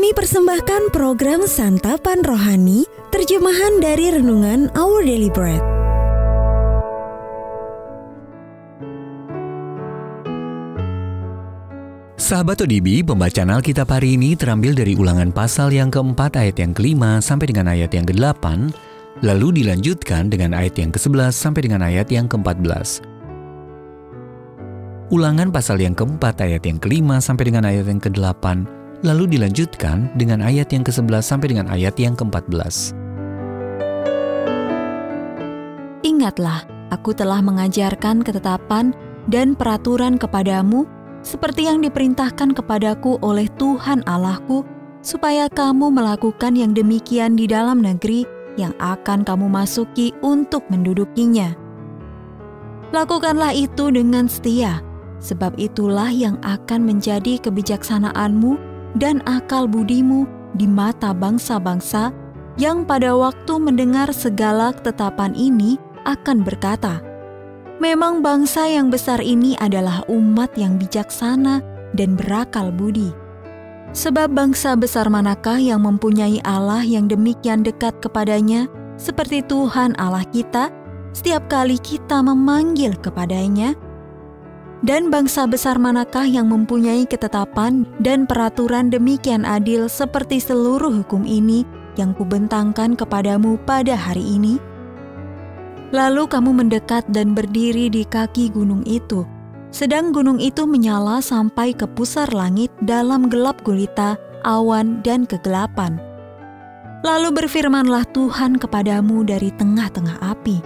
Kami persembahkan program Santapan Rohani, terjemahan dari Renungan Our Daily Bread. Sahabat ODB, pembacaan Alkitab hari ini terambil dari Ulangan pasal yang keempat ayat yang ke-5 sampai dengan ayat yang ke-8, lalu dilanjutkan dengan ayat yang ke-11 sampai dengan ayat yang ke-14. Ulangan pasal yang keempat ayat yang ke-5 sampai dengan ayat yang ke-8, lalu dilanjutkan dengan ayat yang ke-11 sampai dengan ayat yang ke-14. Ingatlah, aku telah mengajarkan ketetapan dan peraturan kepadamu seperti yang diperintahkan kepadaku oleh Tuhan Allahku, supaya kamu melakukan yang demikian di dalam negeri yang akan kamu masuki untuk mendudukinya. Lakukanlah itu dengan setia, sebab itulah yang akan menjadi kebijaksanaanmu dan akal budimu di mata bangsa-bangsa yang pada waktu mendengar segala ketetapan ini akan berkata, memang bangsa yang besar ini adalah umat yang bijaksana dan berakal budi. Sebab bangsa besar manakah yang mempunyai Allah yang demikian dekat kepadanya, seperti Tuhan Allah kita, setiap kali kita memanggil kepadanya? Dan bangsa besar manakah yang mempunyai ketetapan dan peraturan demikian adil seperti seluruh hukum ini yang kubentangkan kepadamu pada hari ini? Lalu kamu mendekat dan berdiri di kaki gunung itu, sedang gunung itu menyala sampai ke pusar langit dalam gelap gulita, awan, dan kegelapan. Lalu berfirmanlah Tuhan kepadamu dari tengah-tengah api.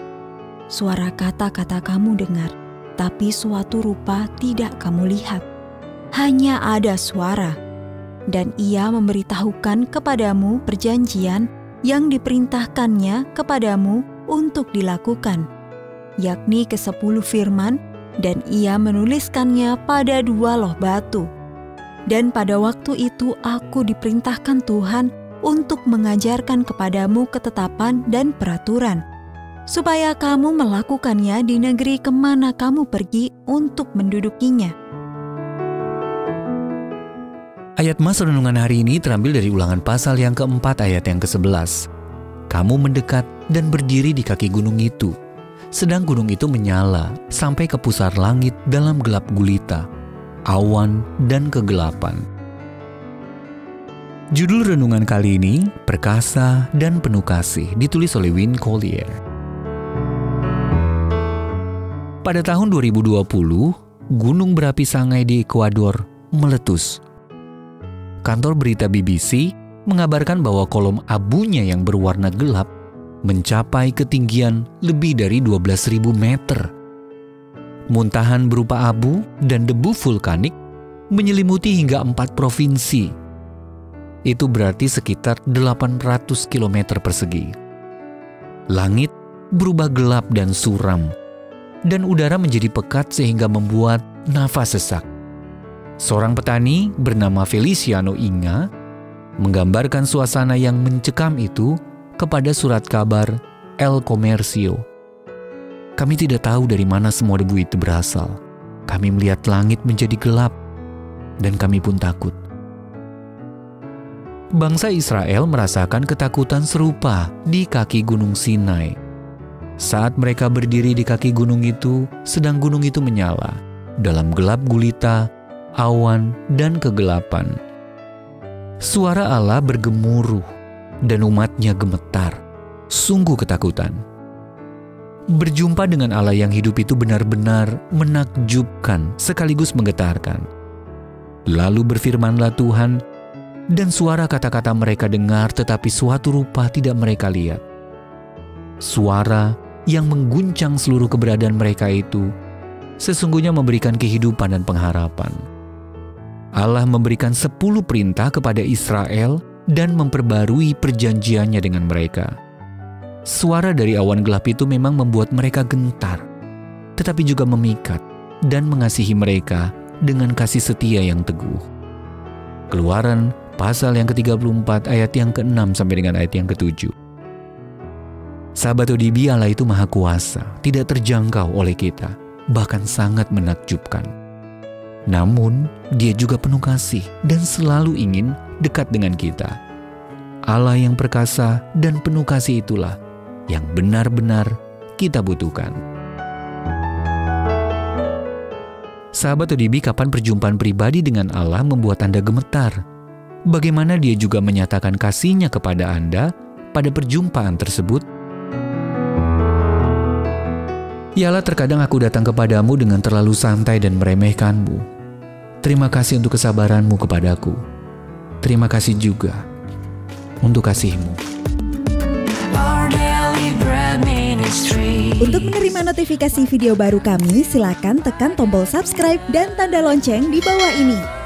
Suara kata-kata kamu dengar, tapi suatu rupa tidak kamu lihat. Hanya ada suara. Dan ia memberitahukan kepadamu perjanjian yang diperintahkannya kepadamu untuk dilakukan, yakni ke-10 firman, dan ia menuliskannya pada 2 loh batu. Dan pada waktu itu aku diperintahkan Tuhan untuk mengajarkan kepadamu ketetapan dan peraturan, supaya kamu melakukannya di negeri kemana kamu pergi untuk mendudukinya. Ayat mas renungan hari ini terambil dari Ulangan pasal yang keempat ayat yang ke-11. Kamu mendekat dan berdiri di kaki gunung itu, sedang gunung itu menyala sampai ke pusar langit dalam gelap gulita, awan, dan kegelapan. Judul renungan kali ini, Perkasa dan Penuh Kasih, ditulis oleh Win Collier. Pada tahun 2020, gunung berapi Sangai di Ekuador meletus. Kantor berita BBC mengabarkan bahwa kolom abunya yang berwarna gelap mencapai ketinggian lebih dari 12.000 meter. Muntahan berupa abu dan debu vulkanik menyelimuti hingga 4 provinsi. Itu berarti sekitar 800 km persegi. Langit berubah gelap dan suram, dan udara menjadi pekat sehingga membuat nafas sesak. Seorang petani bernama Feliciano Inga menggambarkan suasana yang mencekam itu kepada surat kabar El Comercio. Kami tidak tahu dari mana semua debu itu berasal. Kami melihat langit menjadi gelap, dan kami pun takut. Bangsa Israel merasakan ketakutan serupa di kaki Gunung Sinai. Saat mereka berdiri di kaki gunung itu, sedang gunung itu menyala dalam gelap gulita, awan, dan kegelapan. Suara Allah bergemuruh, dan umatnya gemetar, sungguh ketakutan. Berjumpa dengan Allah yang hidup itu benar-benar menakjubkan sekaligus menggetarkan. Lalu berfirmanlah Tuhan, dan suara kata-kata mereka dengar, tetapi suatu rupa tidak mereka lihat. Suara yang mengguncang seluruh keberadaan mereka itu sesungguhnya memberikan kehidupan dan pengharapan. Allah memberikan 10 perintah kepada Israel dan memperbarui perjanjiannya dengan mereka. Suara dari awan gelap itu memang membuat mereka gentar, tetapi juga memikat dan mengasihi mereka dengan kasih setia yang teguh. Keluaran pasal yang ke-34 ayat yang ke-6 sampai dengan ayat yang ke-7. Sahabat ODB, Allah itu maha kuasa, tidak terjangkau oleh kita, bahkan sangat menakjubkan. Namun, Dia juga penuh kasih dan selalu ingin dekat dengan kita. Allah yang perkasa dan penuh kasih itulah yang benar-benar kita butuhkan. Sahabat ODB, kapan perjumpaan pribadi dengan Allah membuat Anda gemetar? Bagaimana Dia juga menyatakan kasih-Nya kepada Anda pada perjumpaan tersebut? Ya Allah, terkadang aku datang kepadamu dengan terlalu santai dan meremehkanmu. Terima kasih untuk kesabaranmu kepadaku. Terima kasih juga untuk kasih-Mu. Untuk menerima notifikasi video baru kami, silakan tekan tombol subscribe dan tanda lonceng di bawah ini.